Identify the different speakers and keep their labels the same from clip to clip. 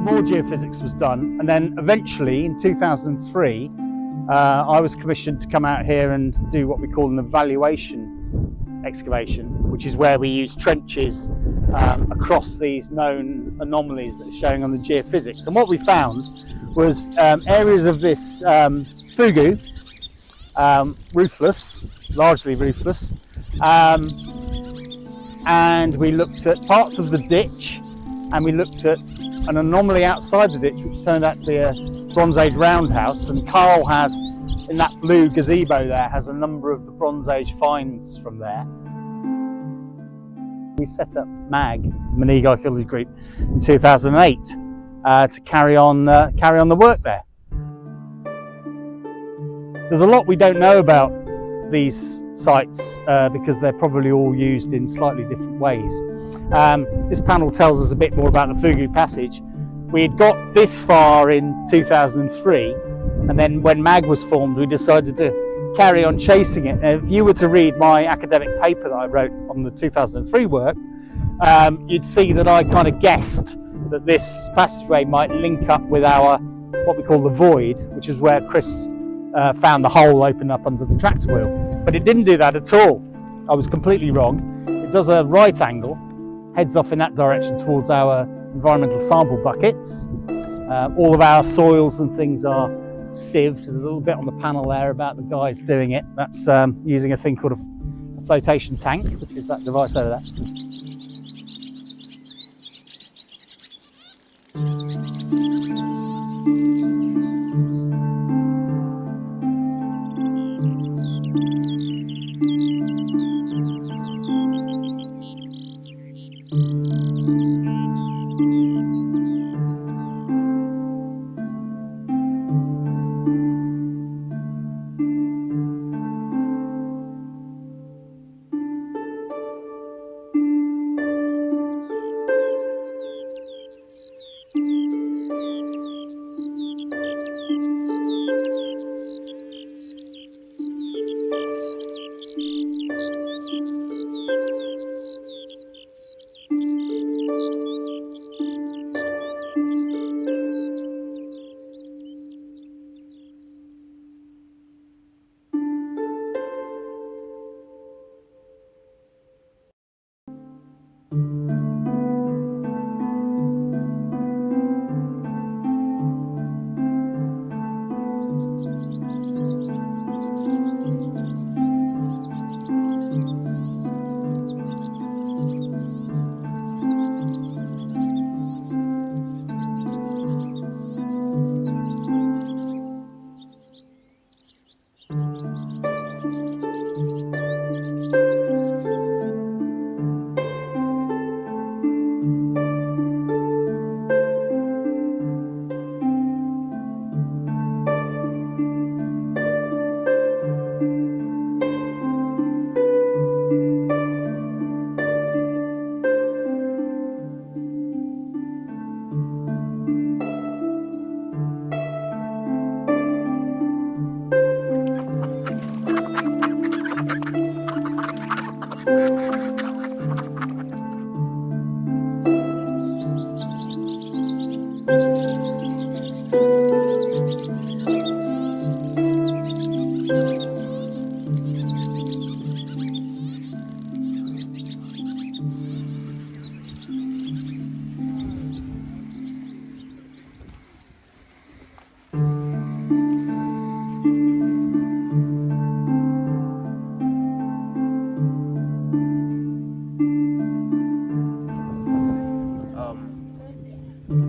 Speaker 1: some more geophysics was done, and then eventually in 2003 I was commissioned to come out here and do what we call an evaluation excavation, which is where we use trenches across these known anomalies that are showing on the geophysics. And what we found was areas of this Fogou, roofless, largely roofless, and we looked at parts of the ditch, and we looked at an anomaly outside the ditch which turned out to be a Bronze Age roundhouse. And Carl has, in that blue gazebo there, has a number of the Bronze Age finds from there. We set up Meneage Archaeology Group in 2008 to carry on the work there. There's a lot we don't know about these sites because they're probably all used in slightly different ways. This panel tells us a bit more about the Fogou passage. We had got this far in 2003, and then when MAG was formed, we decided to carry on chasing it. If you were to read my academic paper that I wrote on the 2003 work, you'd see that I kind of guessed that this passageway might link up with our, what we call the void, which is where Chris found the hole open up under the tractor wheel. But it didn't do that at all. I was completely wrong. It does a right angle, heads off in that direction towards our environmental sample buckets. All of our soils and things are sieved. There's a little bit on the panel there about the guys doing it. That's using a thing called a flotation tank, which is that device over there.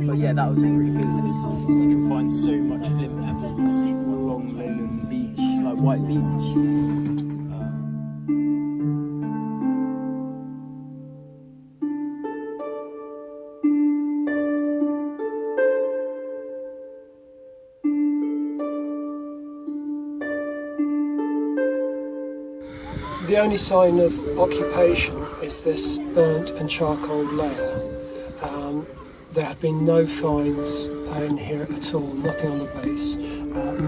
Speaker 2: But yeah, that was it because you can find so much flint pebbles along Lowland Beach, like White Beach.
Speaker 3: The only sign of occupation is this burnt and charcoal layer. There have been no finds in here at all, nothing on the base.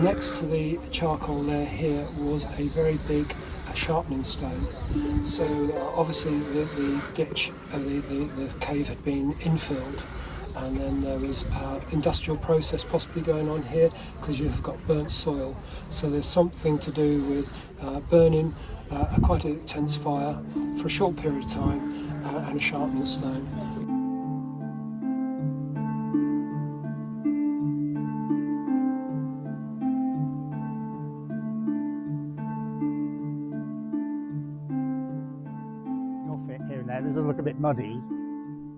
Speaker 3: Next to the charcoal layer here was a very big sharpening stone. So obviously the ditch, the cave had been infilled, and then there was industrial process possibly going on here because you've got burnt soil. So there's something to do with burning a quite intense fire for a short period of time and a sharpening stone.
Speaker 1: Off it here and there, it does look a bit muddy.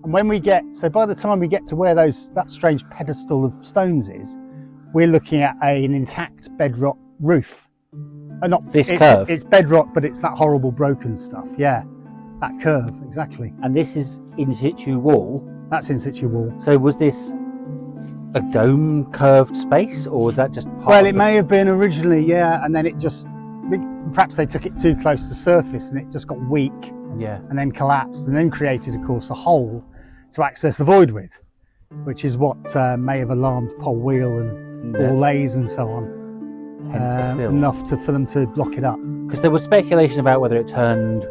Speaker 1: And when we get, so by the time we get to where that strange pedestal of stones is, we're looking at an intact bedrock roof. Not
Speaker 4: this curve.
Speaker 1: It's bedrock, but it's that horrible broken stuff. Yeah, that curve, exactly.
Speaker 4: And this is in situ wall.
Speaker 1: That's in situ wall.
Speaker 4: So was this a dome curved space, or was that just part
Speaker 1: Well,
Speaker 4: of
Speaker 1: it may have been originally, yeah, and then it just, perhaps they took it too close to the surface and it just got weak.
Speaker 4: Yeah.
Speaker 1: And then collapsed and then created, of course, a hole to access the void with, which is what may have alarmed Pole Wheel and Orlays and so on.
Speaker 4: Hence the fill.
Speaker 1: Enough for them to block it up.
Speaker 4: Because there was speculation about whether it turned,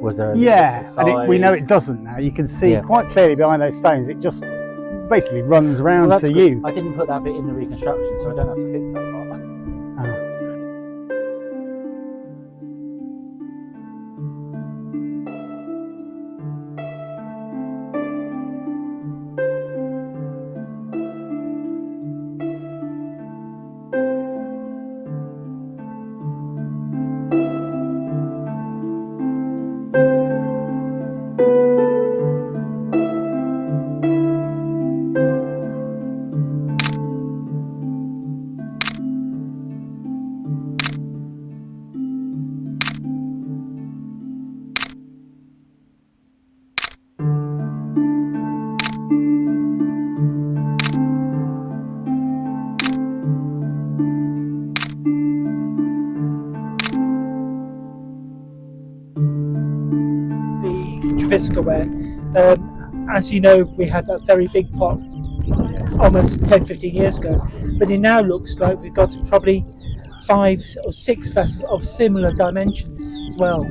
Speaker 4: was there a
Speaker 1: Yeah,
Speaker 4: side?
Speaker 1: and we know it doesn't now. You can see quite clearly behind those stones, it just basically runs around
Speaker 4: Well,
Speaker 1: to
Speaker 4: good.
Speaker 1: you.
Speaker 4: I didn't put that bit in the reconstruction, so I don't have to fix that part.
Speaker 5: Ware. As you know, we had that very big pot almost 10-15 years ago, but it now looks like we've got probably 5 or 6 vessels of similar dimensions as well.